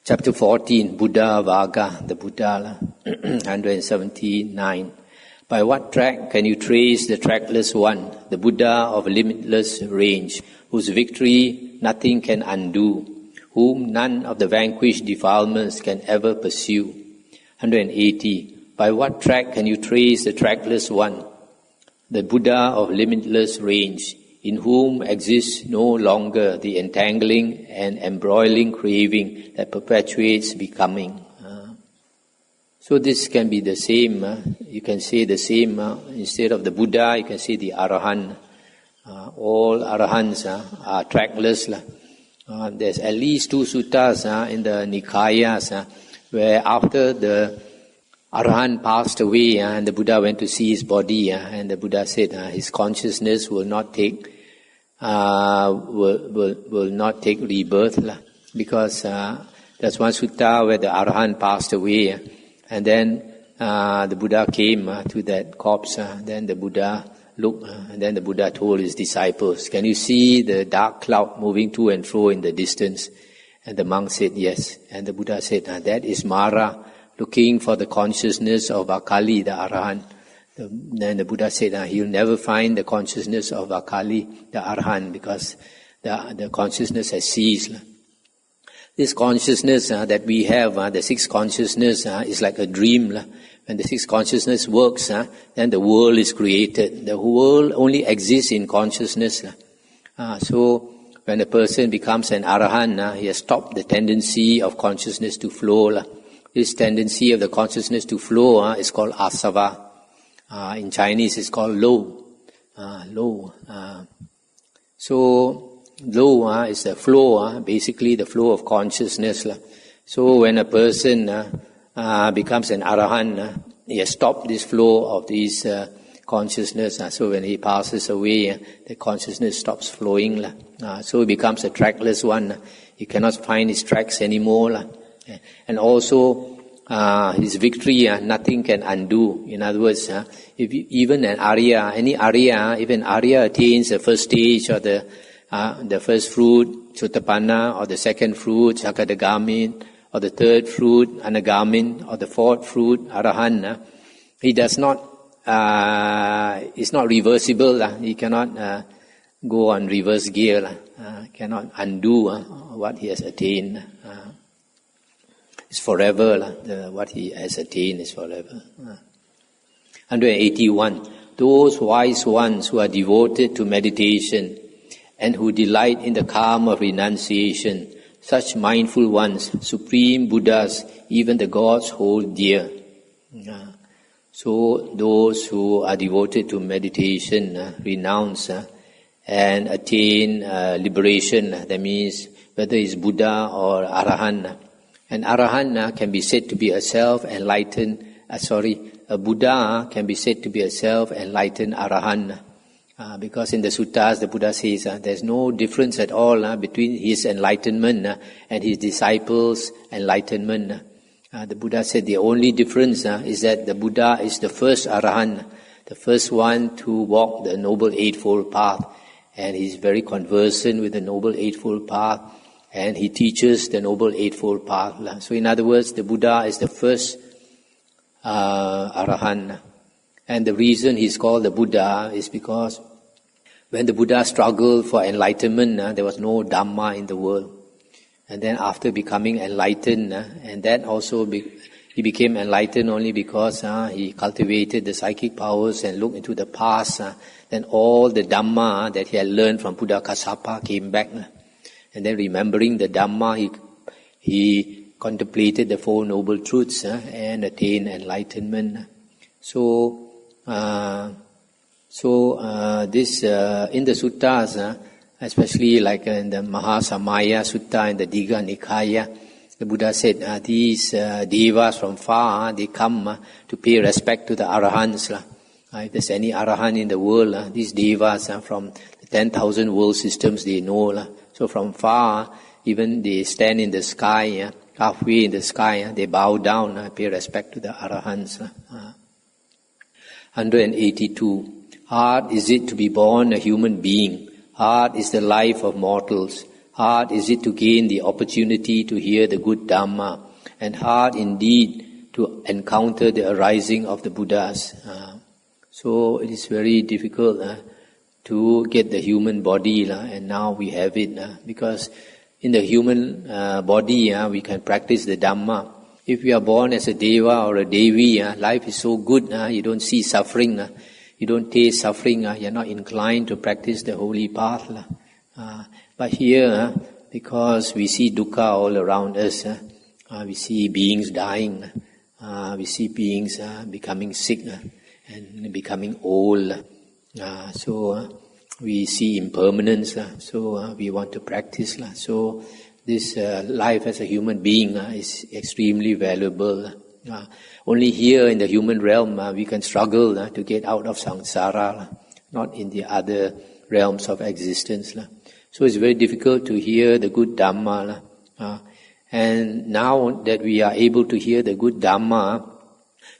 Chapter 14, Buddha Vaga, the Buddha, 179. By what track can you trace the trackless one, the Buddha of limitless range, whose victory nothing can undo, whom none of the vanquished defilements can ever pursue? 180. By what track can you trace the trackless one, the Buddha of limitless range, in whom exists no longer the entangling and embroiling craving that perpetuates becoming? So this can be the same, you can say the same, instead of the Buddha, you can say the Arahant. All Arahants are trackless. There's at least 2 suttas in the Nikayas where after the Arahant passed away and the Buddha went to see his body and the Buddha said his consciousness will not take rebirth because there's one sutta where the Arahant passed away and then the Buddha came to that corpse. Then the Buddha looked and then the Buddha told his disciples, "Can you see the dark cloud moving to and fro in the distance?" And the monk said, "Yes." And the Buddha said, "That is Mara looking for the consciousness of Akali, the Arahant." Then the Buddha said, he'll never find the consciousness of Akali, the Arahant, because the consciousness has ceased. This consciousness that we have, the sixth consciousness, is like a dream. When the sixth consciousness works, then the world is created. The world only exists in consciousness. So when a person becomes an Arahant, he has stopped the tendency of consciousness to flow. This tendency of the consciousness to flow is called asava. In Chinese it's called lo. So lo is the flow, basically the flow of consciousness. So when a person becomes an Arahant, he has stopped this flow of this consciousness. So when he passes away, the consciousness stops flowing. So he becomes a trackless one. He cannot find his tracks anymore. And also his victory, nothing can undo. In other words, if even an Arya, any Arya, if an Arya attains the first stage or the first fruit, Sotapanna, or the second fruit, Sakadagami, or the third fruit, Anagamin, or the fourth fruit, Arahant, he does not, it's not reversible. He cannot go on reverse gear, cannot undo what he has attained. It's forever, what he has attained is forever. 181. Those wise ones who are devoted to meditation and who delight in the calm of renunciation, such mindful ones, supreme Buddhas, even the gods hold dear. So those who are devoted to meditation, renounce and attain liberation, that means whether it's Buddha or Arahant. An Arahant can be said to be a self-enlightened, a Buddha can be said to be a self-enlightened Arahant. Because in the suttas, the Buddha says there's no difference at all between his enlightenment and his disciples' enlightenment. The Buddha said the only difference is that the Buddha is the first Arahant, the first one to walk the Noble Eightfold Path. And he's very conversant with the Noble Eightfold Path. And he teaches the Noble Eightfold Path. So in other words, the Buddha is the first Arahant. And the reason he's called the Buddha is because when the Buddha struggled for enlightenment, there was no Dhamma in the world. And then after becoming enlightened, and then also he became enlightened only because he cultivated the psychic powers and looked into the past. Then all the Dhamma that he had learned from Buddha Kassapa came back. And then remembering the Dhamma, he contemplated the Four Noble Truths and attained enlightenment. So this in the suttas, especially like in the Mahasamaya Sutta in the Digha Nikaya, the Buddha said these devas from far, they come to pay respect to the Arahants. If there's any Arahant in the world, these devas from the 10,000 world systems they know. So from far, even they stand in the sky, halfway in the sky, they bow down, pay respect to the Arahants. 182. Hard is it to be born a human being. Hard is the life of mortals. Hard is it to gain the opportunity to hear the good Dhamma, and hard indeed to encounter the arising of the Buddhas. So it is very difficult to get the human body, and now we have it, because in the human body we can practice the Dhamma. If we are born as a Deva or a Devi, life is so good, you don't see suffering, you don't taste suffering, you're not inclined to practice the holy path. But here, because we see dukkha all around us, we see beings dying, we see beings becoming sick and becoming old. So we see impermanence, so we want to practice. So this life as a human being is extremely valuable. Only here in the human realm we can struggle to get out of samsara, not in the other realms of existence. So it's very difficult to hear the good Dhamma. And now that we are able to hear the good Dhamma,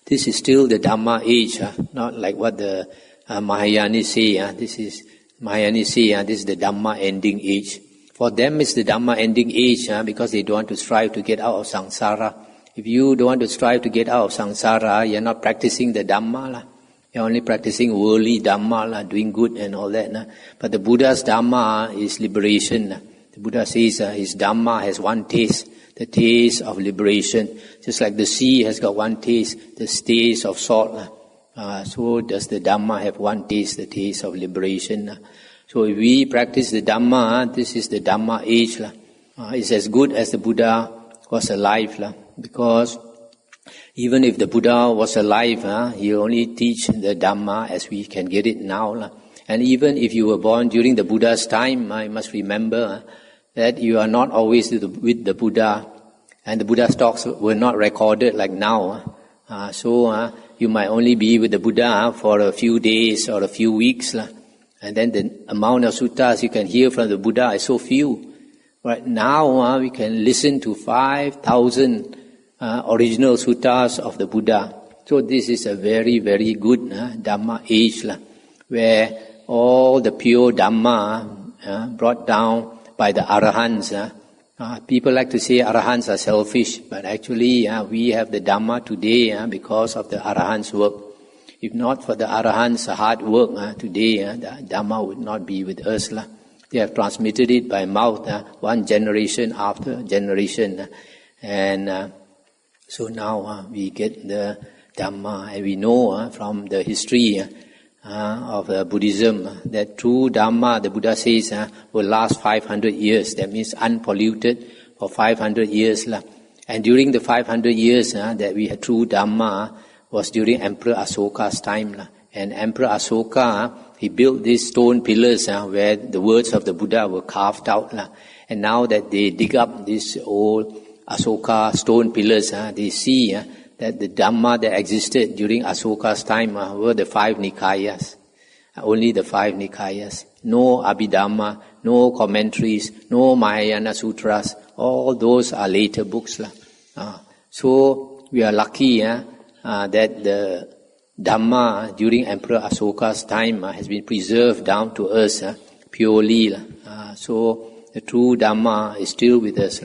this is still the Dhamma age, not like what the Mahayanis say. This is the Dhamma ending age. For them it's the Dhamma ending age because they don't want to strive to get out of samsara. If you don't want to strive to get out of samsara, you're not practicing the Dhamma. You're only practicing worldly Dhamma, doing good and all that. But the Buddha's Dhamma is liberation. The Buddha says his Dhamma has one taste, the taste of liberation. Just like the sea has got one taste, the taste of salt. So does the Dhamma have one taste, the taste of liberation. So if we practice the Dhamma, this is the Dhamma age. It's as good as the Buddha was alive. Because even if the Buddha was alive, he only teach the Dhamma as we can get it now. And even if you were born during the Buddha's time, you must remember that you are not always with the Buddha. And the Buddha's talks were not recorded like now. So you might only be with the Buddha for a few days or a few weeks. And then the amount of suttas you can hear from the Buddha is so few. Right now we can listen to 5,000 original suttas of the Buddha. So this is a very, very good Dhamma age, where all the pure Dhamma brought down by the Arahants. People like to say Arahants are selfish, but actually we have the Dhamma today because of the Arahants' work. If not for the Arahants' hard work today, the Dhamma would not be with us. They have transmitted it by mouth, one generation after generation. And so now we get the Dhamma, and we know from the history of Buddhism that true Dhamma, the Buddha says, will last 500 years. That means unpolluted for 500 years. And during the 500 years that we had true Dhamma was during Emperor Asoka's time. And Emperor Asoka, he built these stone pillars where the words of the Buddha were carved out. And now that they dig up these old Asoka stone pillars, they see that the Dhamma that existed during Asoka's time were the 5 Nikayas. Only the 5 Nikayas. No Abhidhamma, no commentaries, no Mahayana Sutras. All those are later books. So we are lucky that the Dhamma during Emperor Asoka's time has been preserved down to us purely. So the true Dhamma is still with us.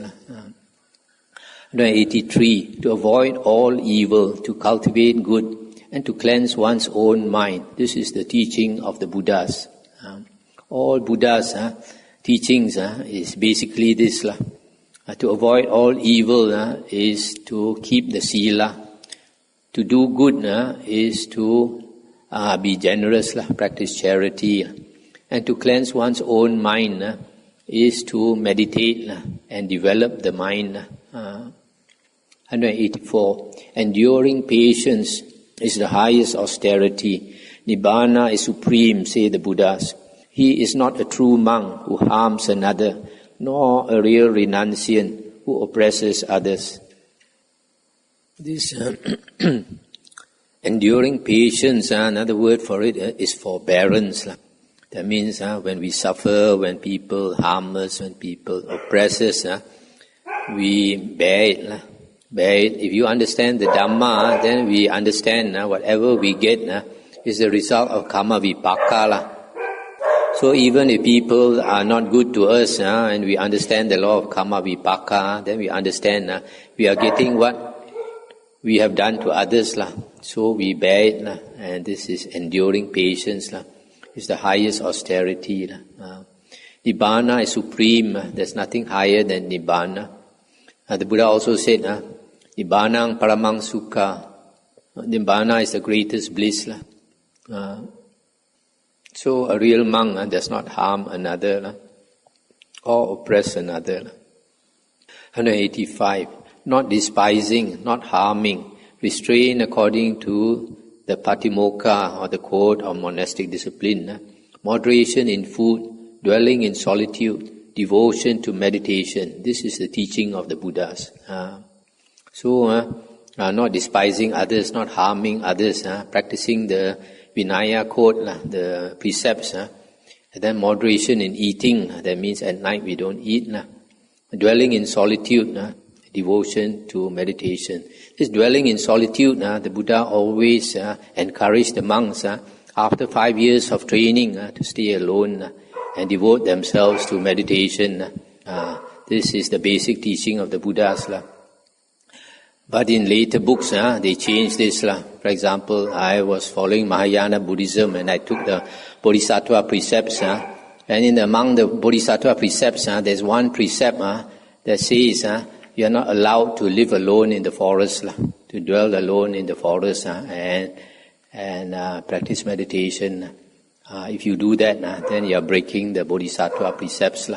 183. To avoid all evil, to cultivate good, and to cleanse one's own mind. This is the teaching of the Buddhas. All Buddhas' teachings is basically this. To avoid all evil is to keep the sila. To do good is to be generous, practice charity. And to cleanse one's own mind is to meditate and develop the mind. 184. Enduring patience is the highest austerity. Nibbana is supreme, say the Buddhas. He is not a true monk who harms another, nor a real renunciant who oppresses others. This enduring patience, another word for it is forbearance. That means when we suffer, when people harm us, when people oppress us, we bear it. Bear it. If you understand the Dhamma, then we understand whatever we get is the result of karma vipaka. So even if people are not good to us, and we understand the law of karma vipaka, then we understand we are getting what we have done to others. So we bear it, and this is enduring patience. It's the highest austerity. Nibbana is supreme. There's nothing higher than Nibbana. The Buddha also said, Nibbanang paramang sukha. Nibbana is the greatest bliss. So a real monk does not harm another or oppress another. 185. Not despising, not harming, restrain according to the patimokkha or the code of monastic discipline. Moderation in food, dwelling in solitude, devotion to meditation. This is the teaching of the Buddhas. Not despising others, not harming others, practicing the Vinaya code, the precepts, and then moderation in eating, that means at night we don't eat. Dwelling in solitude, devotion to meditation. This dwelling in solitude, the Buddha always encouraged the monks, after 5 years of training, to stay alone and devote themselves to meditation. This is the basic teaching of the Buddhas. But in later books, they changed this. For example, I was following Mahayana Buddhism and I took the Bodhisattva precepts. And among the Bodhisattva precepts, there's one precept that says you are not allowed to live alone in the forest, to dwell alone in the forest and practice meditation. If you do that, then you are breaking the Bodhisattva precepts.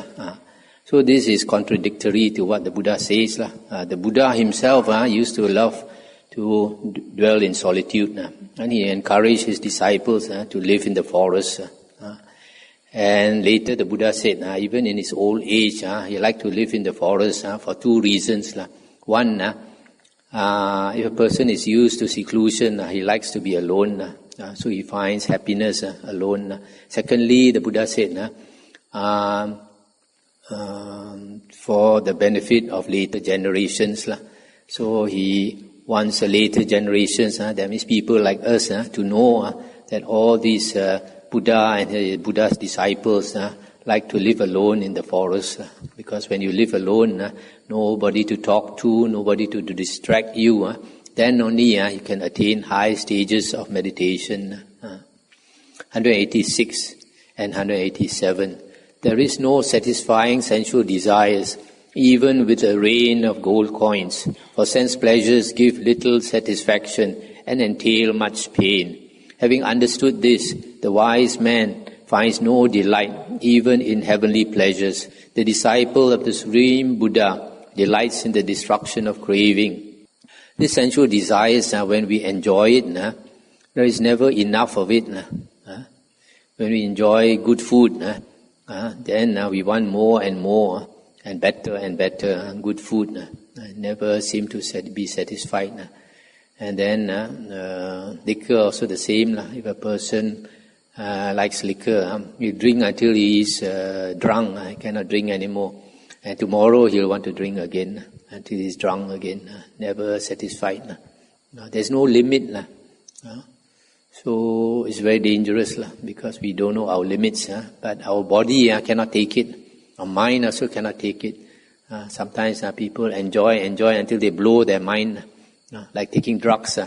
So this is contradictory to what the Buddha says. The Buddha himself used to love to dwell in solitude, and he encouraged his disciples to live in the forest. And later the Buddha said, even in his old age, he liked to live in the forest for two reasons. One, if a person is used to seclusion, he likes to be alone, so he finds happiness alone. Secondly, the Buddha said, for the benefit of later generations. So he wants the later generations, that means people like us, to know that all these Buddha and Buddha's disciples like to live alone in the forest. Because when you live alone, nobody to talk to, nobody to distract you, then only you can attain high stages of meditation. 186 and 187. There is no satisfying sensual desires, even with a rain of gold coins, for sense pleasures give little satisfaction and entail much pain. Having understood this, the wise man finds no delight even in heavenly pleasures. The disciple of the Supreme Buddha delights in the destruction of craving. These sensual desires, when we enjoy it, there is never enough of it. When we enjoy good food, then we want more and more and better good food. Never seem to be satisfied. And then liquor also the same. If a person likes liquor, he drink until he is drunk. He cannot drink anymore. And tomorrow he'll want to drink again until he's drunk again. Never satisfied. There's no limit. So it's very dangerous because we don't know our limits. But our body cannot take it. Our mind also cannot take it. Sometimes people enjoy until they blow their mind. Like taking drugs,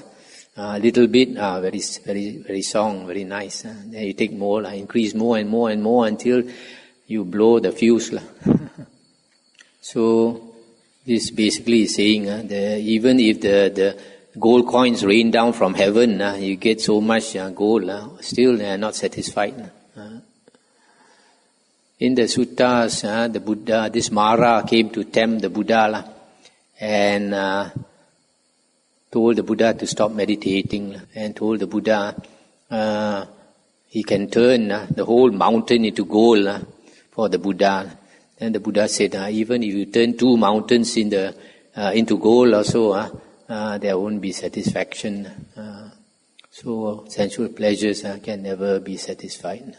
a little bit, very strong, very nice. Then you take more, increase more and more and more until you blow the fuse. So this basically is saying that even if the gold coins rain down from heaven, you get so much gold, still they are not satisfied. In the suttas, the Buddha, this Mara came to tempt the Buddha, and told the Buddha to stop meditating, and told the Buddha he can turn the whole mountain into gold for the Buddha. And the Buddha said, even if you turn 2 mountains into gold also, there won't be satisfaction. So sensual pleasures can never be satisfied.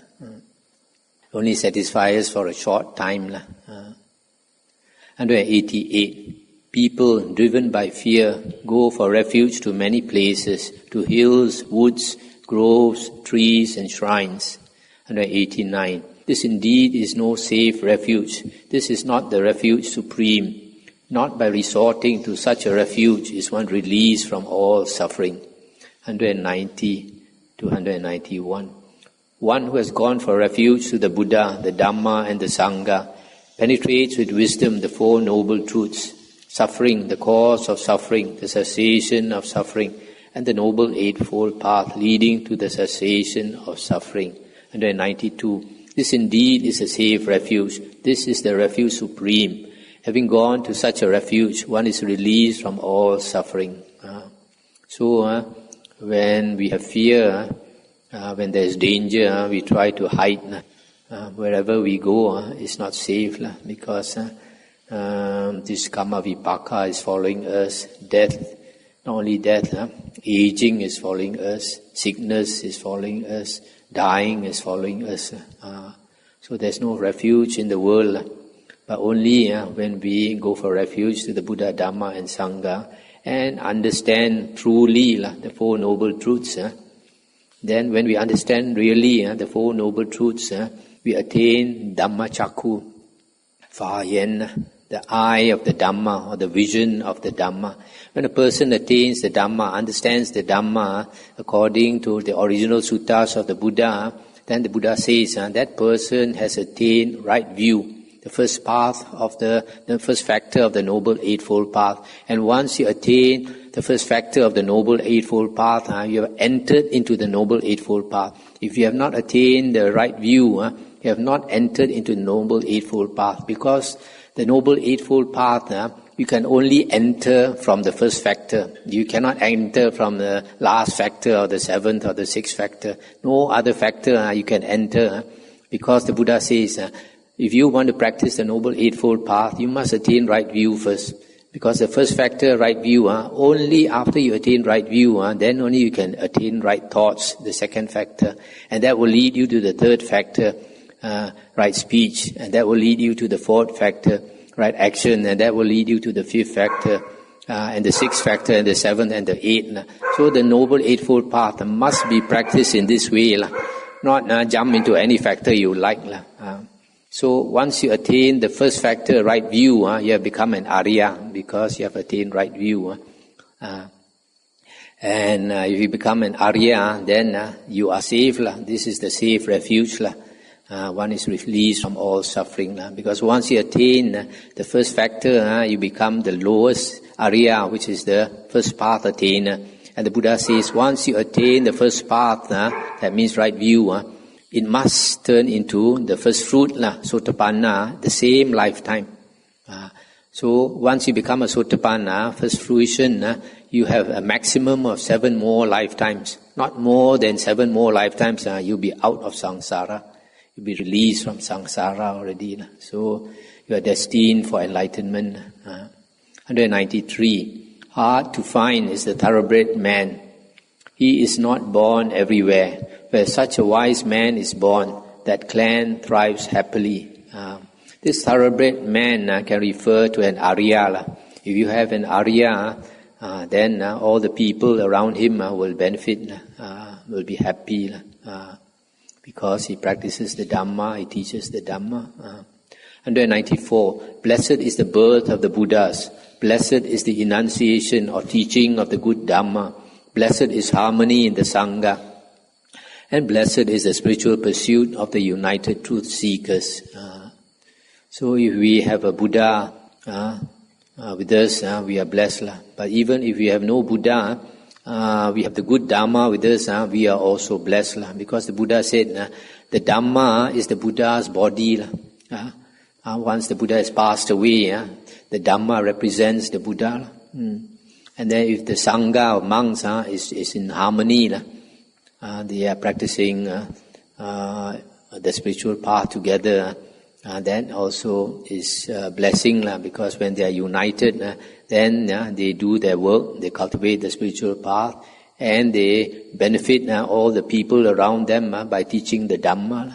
Only satisfy us for a short time. 188. People driven by fear go for refuge to many places, to hills, woods, groves, trees and shrines. 189. This indeed is no safe refuge. This is not the refuge supreme. Not by resorting to such a refuge is one released from all suffering. 190 to 191. One who has gone for refuge to the Buddha, the Dhamma and the Sangha penetrates with wisdom the Four Noble Truths, suffering, the cause of suffering, the cessation of suffering, and the Noble Eightfold Path leading to the cessation of suffering. 192. This indeed is a safe refuge. This is the refuge supreme. Having gone to such a refuge, one is released from all suffering. When we have fear, when there is danger, we try to hide. Wherever we go, it's not safe because this karma vipaka is following us. Death, not only death, aging is following us. Sickness is following us. Dying is following us. So there's no refuge in the world. But only when we go for refuge to the Buddha, Dhamma and Sangha and understand truly the Four Noble Truths, then when we understand really the Four Noble Truths, we attain Dhamma Chakku, Fa Yen, the eye of the Dhamma or the vision of the Dhamma. When a person attains the Dhamma, understands the Dhamma according to the original suttas of the Buddha, then the Buddha says that person has attained right view. The first path of the first factor of the Noble Eightfold Path. And once you attain the first factor of the Noble Eightfold Path, you have entered into the Noble Eightfold Path. If you have not attained the right view, you have not entered into the Noble Eightfold Path. Because the Noble Eightfold Path, you can only enter from the first factor. You cannot enter from the last factor or the seventh or the sixth factor. No other factor you can enter. Because the Buddha says, if you want to practice the Noble Eightfold Path, you must attain right view first. Because the first factor, right view, only after you attain right view, then only you can attain right thoughts, the second factor. And that will lead you to the third factor, right speech. And that will lead you to the fourth factor, right action. And that will lead you to the fifth factor, and the sixth factor, and the seventh, and the eighth. So the Noble Eightfold Path must be practiced in this way. Not jump into any factor you like. So once you attain the first factor, right view, you have become an Arya because you have attained right view. And if you become an Arya, then you are safe. This is the safe refuge. One is released from all suffering. Because once you attain the first factor, you become the lowest Arya, which is the first path attainer. And the Buddha says, once you attain the first path, that means right view, it must turn into the first fruit, Sotapanna, the same lifetime. So once you become a Sotapanna, first fruition, you have a maximum of 7 more lifetimes. Not more than 7 more lifetimes, you'll be out of samsara. You'll be released from samsara already. So you are destined for enlightenment. 193. Hard to find is the thoroughbred man. He is not born everywhere. Where such a wise man is born, that clan thrives happily. This thoroughbred man can refer to an Arya. If you have an Arya, then all the people around him will benefit, will be happy, because he practices the Dhamma, he teaches the Dhamma. 194. Blessed is the birth of the Buddhas. Blessed is the enunciation or teaching of the good Dhamma. Blessed is harmony in the Sangha. And blessed is the spiritual pursuit of the united truth seekers. So if we have a Buddha with us, we are blessed. But even if we have no Buddha, we have the good Dhamma with us, we are also blessed. Because the Buddha said, the Dhamma is the Buddha's body. Once the Buddha has passed away, the Dhamma represents the Buddha. And then if the Sangha of monks is in harmony, they are practicing the spiritual path together, that also is a blessing, because when they are united, then they do their work, they cultivate the spiritual path, and they benefit all the people around them by teaching the Dhamma.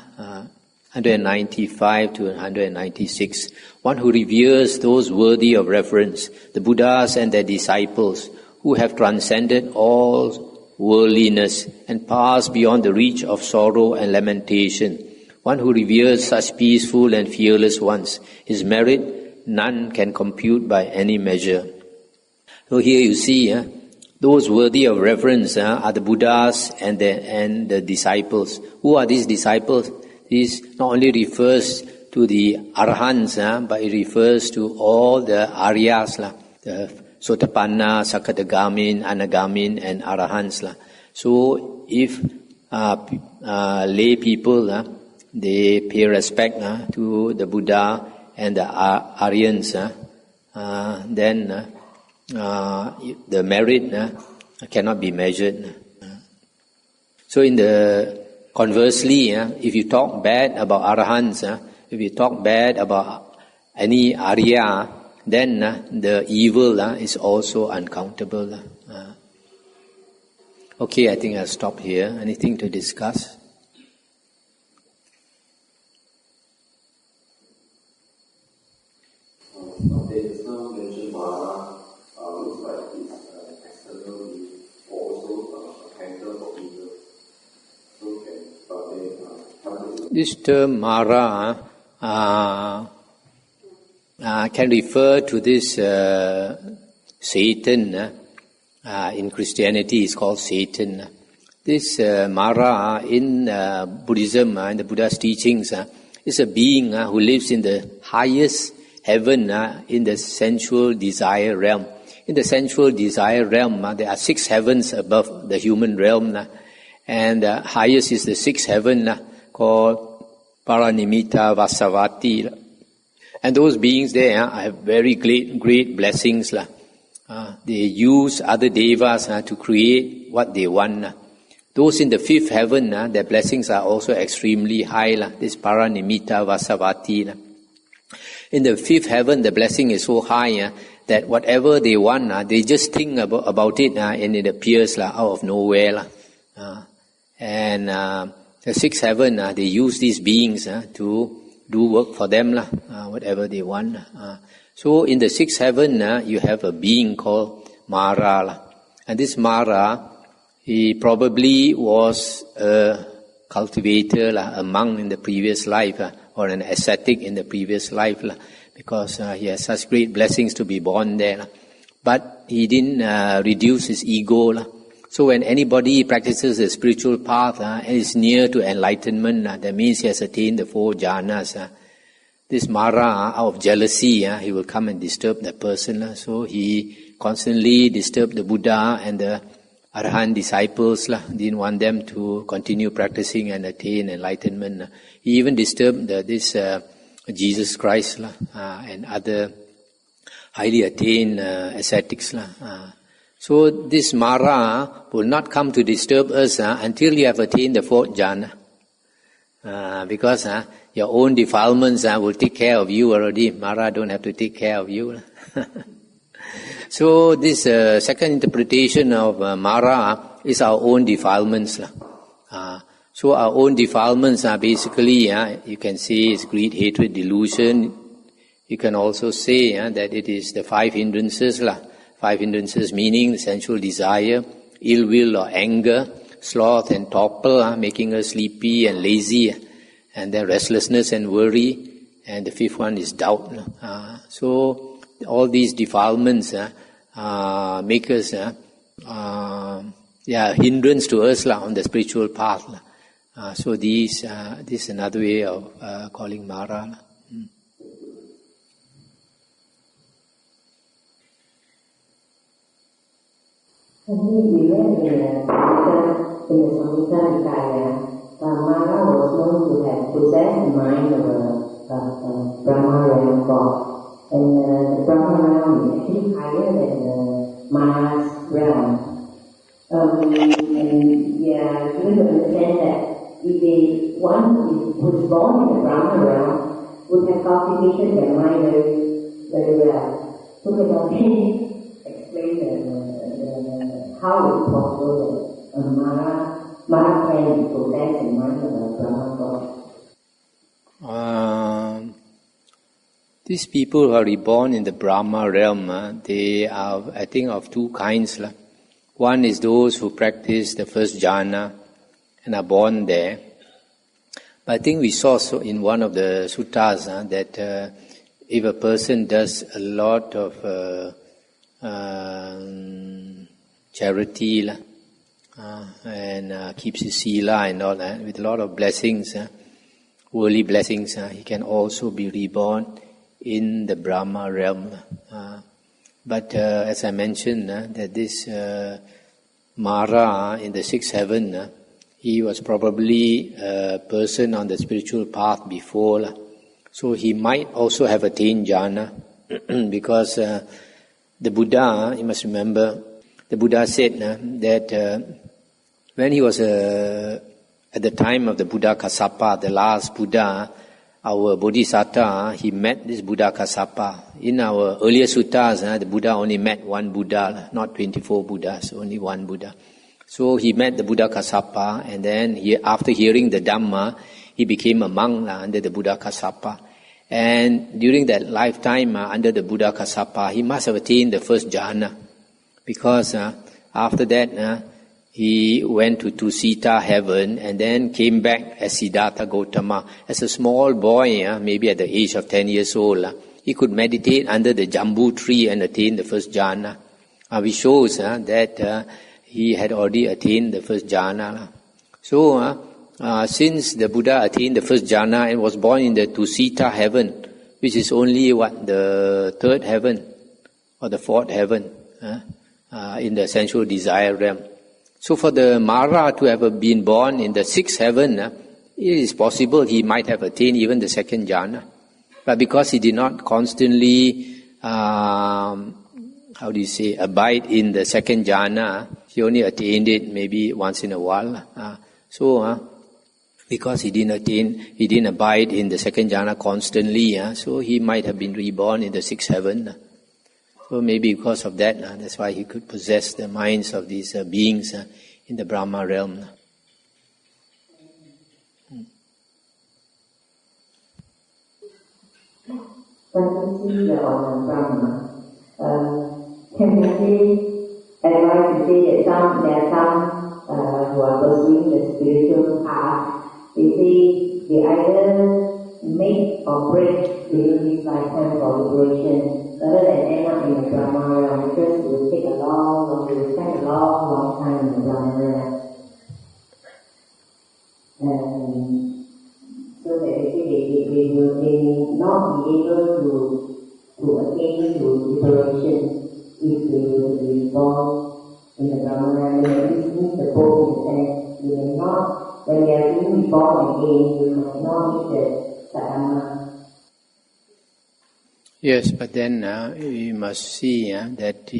195 to 196. One who reveres those worthy of reverence, the Buddhas and their disciples, who have transcended all worldliness and passed beyond the reach of sorrow and lamentation, one who reveres such peaceful and fearless ones. His merit none can compute by any measure. So here you see, those worthy of reverence are the Buddhas and the disciples. Who are these disciples? This not only refers to the Arahants, but it refers to all the Aryas, the Sotapanna, Sakadagamin, Anagamin, and Arahants. So if lay people, they pay respect to the Buddha and the Aryans, then the merit cannot be measured. So conversely, if you talk bad about Arahants, if you talk bad about any Arya, then the evil is also uncountable. Okay, I think I'll stop here. Anything to discuss? There's no mention Mara. Looks like it's externally also a cancer for people. So this term Mara can refer to this Satan. In Christianity, it's called Satan. This Mara in Buddhism, in the Buddha's teachings, is a being who lives in the highest heaven, in the sensual desire realm. In the sensual desire realm, there are 6 heavens above the human realm, and the highest is the 6th heaven called Paranimita Vasavati. And those beings there have very great blessings. They use other devas to create what they want. Those in the 5th heaven, their blessings are also extremely high. This Paranimita Vasavati. In the 5th heaven, the blessing is so high that whatever they want, they just think about it, and it appears out of nowhere. And the 6th heaven, they use these beings to do work for them, whatever they want. So in the 6th heaven, you have a being called Mara. And this Mara, he probably was a cultivator, a monk in the previous life, or an ascetic in the previous life, because he has such great blessings to be born there. But he didn't reduce his ego. So when anybody practices the spiritual path and is near to enlightenment, that means he has attained the 4 jhanas. This Mara, out of jealousy, he will come and disturb that person. So he constantly disturbed the Buddha and the Arahant disciples. Didn't want them to continue practicing and attain enlightenment. He even disturbed this Jesus Christ and other highly attained ascetics. So this Mara will not come to disturb us until you have attained the 4th jhana. Because your own defilements will take care of you already. Mara don't have to take care of you. So this second interpretation of Mara is our own defilements. So our own defilements are basically, you can say it's greed, hatred, delusion. You can also say that it is the 5 hindrances. 5 hindrances meaning sensual desire, ill will or anger, sloth and torpor, making us sleepy and lazy, and then restlessness and worry, and the 5th one is doubt. So all these defilements make us hindrance to us on the spiritual path. So this is another way of calling Mara. Mara was known to have possessed the mind of Brahma realm God. And the Brahma realm is actually higher than Mara's realm. You have to understand that if one who was born in the Brahma realm would have cultivated their mind very well. So can explain how it's possible that Mara can possess the mind of a Brahma God? These people who are reborn in the Brahma realm, they are, I think, of 2 kinds. One is those who practice the 1st jhana and are born there. But I think we saw so in one of the suttas that if a person does a lot of charity and keeps his sila and all that, with a lot of blessings, worldly blessings, he can also be reborn in the Brahma realm. But as I mentioned, that this Mara in the sixth heaven, he was probably a person on the spiritual path before. So he might also have attained jhana because the Buddha, you must remember, the Buddha said that when he was at the time of the Buddha Kassapa, the last Buddha, our Bodhisattva, he met this Buddha Kassapa. In our earlier suttas, the Buddha only met one Buddha, not 24 Buddhas, only one Buddha. So he met the Buddha Kassapa, and then after hearing the Dhamma, he became a monk under the Buddha Kassapa. And during that lifetime under the Buddha Kassapa, he must have attained the first jhana. Because after that, he went to Tusita heaven and then came back as Siddhartha Gautama. As a small boy, maybe at the age of 10 years old, he could meditate under the jambu tree and attain the first jhana. Which shows that he had already attained the first jhana. So, since the Buddha attained the first jhana and was born in the Tusita heaven, which is only the third heaven or the fourth heaven in the sensual desire realm. So for the Mara to have been born in the sixth heaven, it is possible he might have attained even the second jhana. But because he did not constantly, abide in the second jhana, he only attained it maybe once in a while. Because he didn't abide in the second jhana constantly, so he might have been reborn in the sixth heaven. So maybe because of that, that's why he could possess the minds of these beings in the Brahma realm. When we see on Brahma, can we advise to say that there are some who are pursuing the spiritual path, they either make or break during this lifetime for liberation, rather than end up in the Brahma realm, because it will take it will spend a long time in the Brahma realm. So that they will not be able to attain to liberation if they will be born in the Brahma realm. This means the both in the sense, they may not, when they are being reborn again, they might not meet the sadhana. Yes, but then we must see that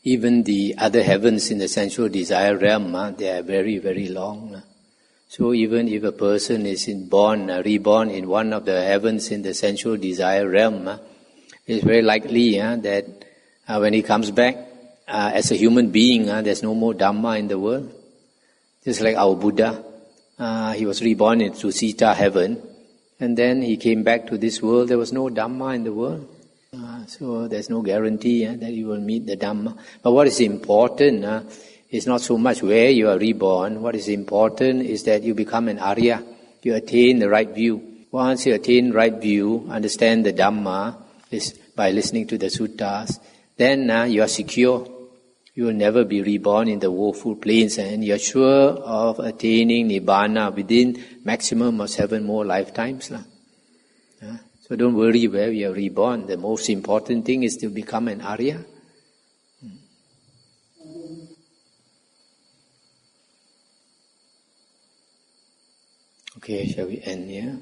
even the other heavens in the sensual desire realm, they are very, very long. So even if a person is reborn in one of the heavens in the sensual desire realm, it's very likely that when he comes back as a human being, there's no more Dhamma in the world. Just like our Buddha, he was reborn in Tusita heaven, and then he came back to this world. There was no Dhamma in the world. So there's no guarantee that you will meet the Dhamma. But what is important is not so much where you are reborn. What is important is that you become an Arya. You attain the right view. Once you attain right view, understand the Dhamma by listening to the suttas, then you are secure. You will never be reborn in the woeful plains, and you are sure of attaining Nibbana within maximum of 7 more lifetimes. So don't worry where you are reborn. The most important thing is to become an Arya. Okay, shall we end here?